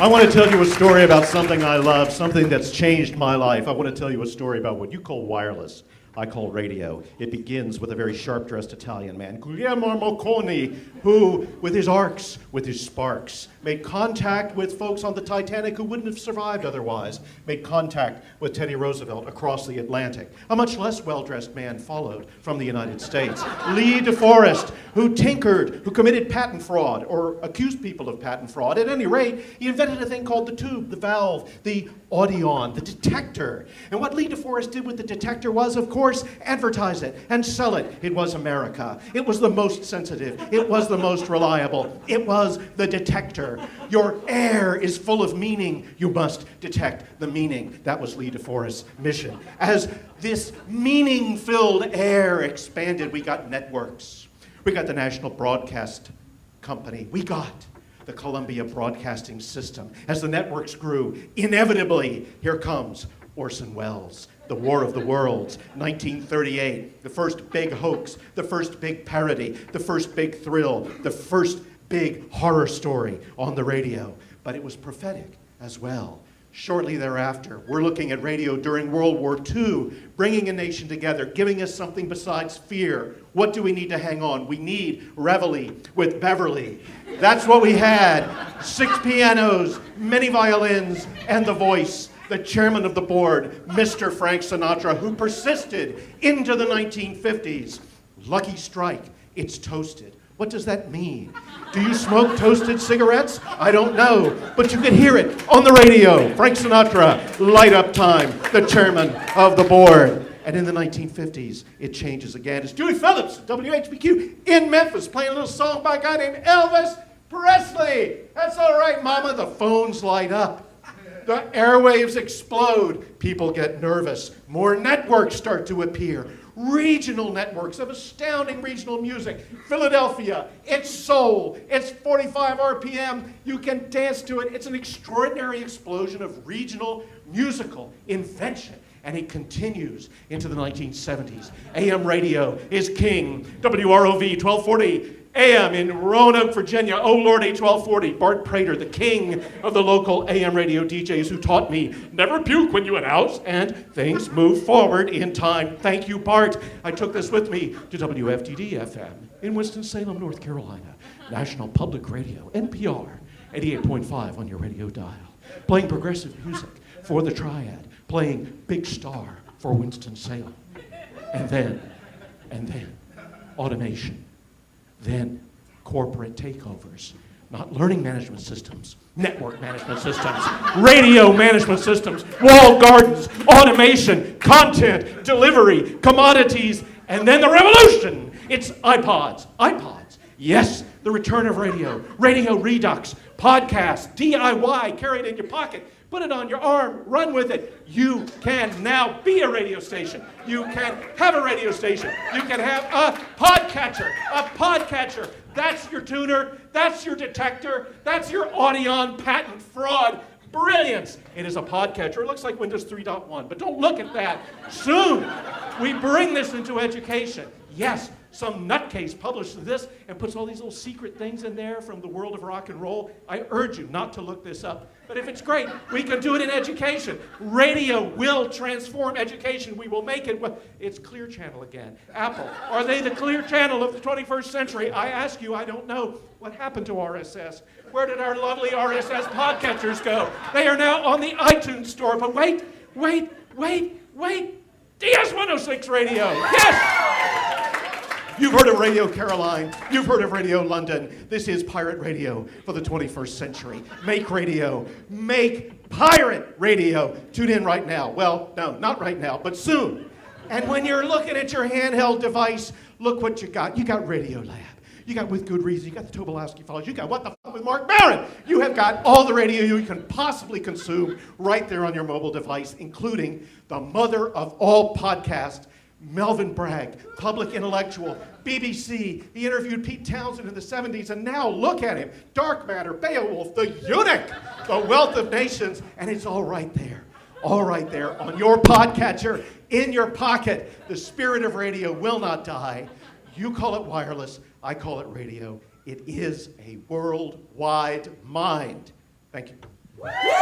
I want to tell you a story about something I love, something that's changed my life. I want to tell you a story about what you call wireless. I call radio. It begins with a very sharp-dressed Italian man, Guglielmo Marconi, who, with his arcs, with his sparks, made contact with folks on the Titanic who wouldn't have survived otherwise, made contact with Teddy Roosevelt across the Atlantic. A much less well-dressed man followed from the United States, Lee DeForest, who tinkered, who committed patent fraud, or accused people of patent fraud. At any rate, he invented a thing called the tube, the valve, the audion, the detector. And what Lee DeForest did with the detector was, of course, advertise it and sell it. It was America. It was the most sensitive. It was the most reliable. It was the detector. Your air is full of meaning. You must detect the meaning. That was Lee DeForest's mission. As this meaning-filled air expanded, we got networks. We got the National Broadcast Company. We got the Columbia Broadcasting System. As the networks grew, inevitably, here comes Orson Welles, The War of the Worlds, 1938, the first big hoax, the first big parody, the first big thrill, the first big horror story on the radio. But it was prophetic as well. Shortly thereafter, we're looking at radio during World War II, bringing a nation together, giving us something besides fear. What do we need to hang on? We need Reveille with Beverly. That's what we had. 6 pianos, many violins, and the voice, the chairman of the board, Mr. Frank Sinatra, who persisted into the 1950s. Lucky strike, it's toasted. What does that mean? Do you smoke toasted cigarettes? I don't know, but you could hear it on the radio. Frank Sinatra, Light Up Time, the chairman of the board. And in the 1950s, it changes again. It's Dewey Phillips, WHBQ, in Memphis, playing a little song by a guy named Elvis Presley. That's all right, Mama. The phones light up. The airwaves explode. People get nervous. More networks start to appear. Regional networks of astounding regional music. Philadelphia, it's soul, it's 45 RPM, you can dance to it. It's an extraordinary explosion of regional musical invention. And it continues into the 1970s. AM radio is king. WROV 1240 AM in Roanoke, Virginia. Oh Lord, 1240. Bart Prater, the king of the local AM radio DJs, who taught me never puke when you announce, and things move forward in time. Thank you, Bart. I took this with me to WFDD FM in Winston-Salem, North Carolina. National Public Radio, NPR, 88.5 on your radio dial. Playing progressive music for the Triad. Playing Big Star for Winston-Salem. And then, automation. Then corporate takeovers, not learning management systems, network management systems, radio management systems, walled gardens, automation, content, delivery, commodities, and then the revolution. It's iPods. Yes, the return of radio, Radio Redux, podcast, DIY, carry it in your pocket. Put it on your arm, run with it. You can now be a radio station. You can have a radio station. You can have a podcatcher. That's your tuner, that's your detector, that's your audion patent fraud. Brilliance. It is a podcatcher. It looks like Windows 3.1, but don't look at that. Soon, we bring this into education. Yes, some nutcase publishes this and puts all these little secret things in there from the world of rock and roll. I urge you not to look this up. But if it's great, we can do it in education. Radio will transform education. We will make it. It's Clear Channel again. Apple, are they the Clear Channel of the 21st century? I ask you, I don't know. What happened to RSS? Where did our lovely RSS podcatchers go? They are now on the iTunes store. But wait. DS106 Radio. Yes! You've heard of Radio Caroline. You've heard of Radio London. This is pirate radio for the 21st century. Make radio. Make pirate radio. Tune in right now. Well, no, not right now, but soon. And when you're looking at your handheld device, look what you got. You got Radiolab. You got With Good Reason. You got the Tobolowsky Files. You got What the F with Mark Maron. You have got all the radio you can possibly consume right there on your mobile device, including the mother of all podcasts, Melvin Bragg, Public Intellectual, BBC. He interviewed Pete Townsend in the 70s, and now look at him. Dark Matter, Beowulf, The Eunuch, The Wealth of Nations, and it's all right there. All right there on your podcatcher, in your pocket. The spirit of radio will not die. You call it wireless, I call it radio. It is a worldwide mind. Thank you. Woo!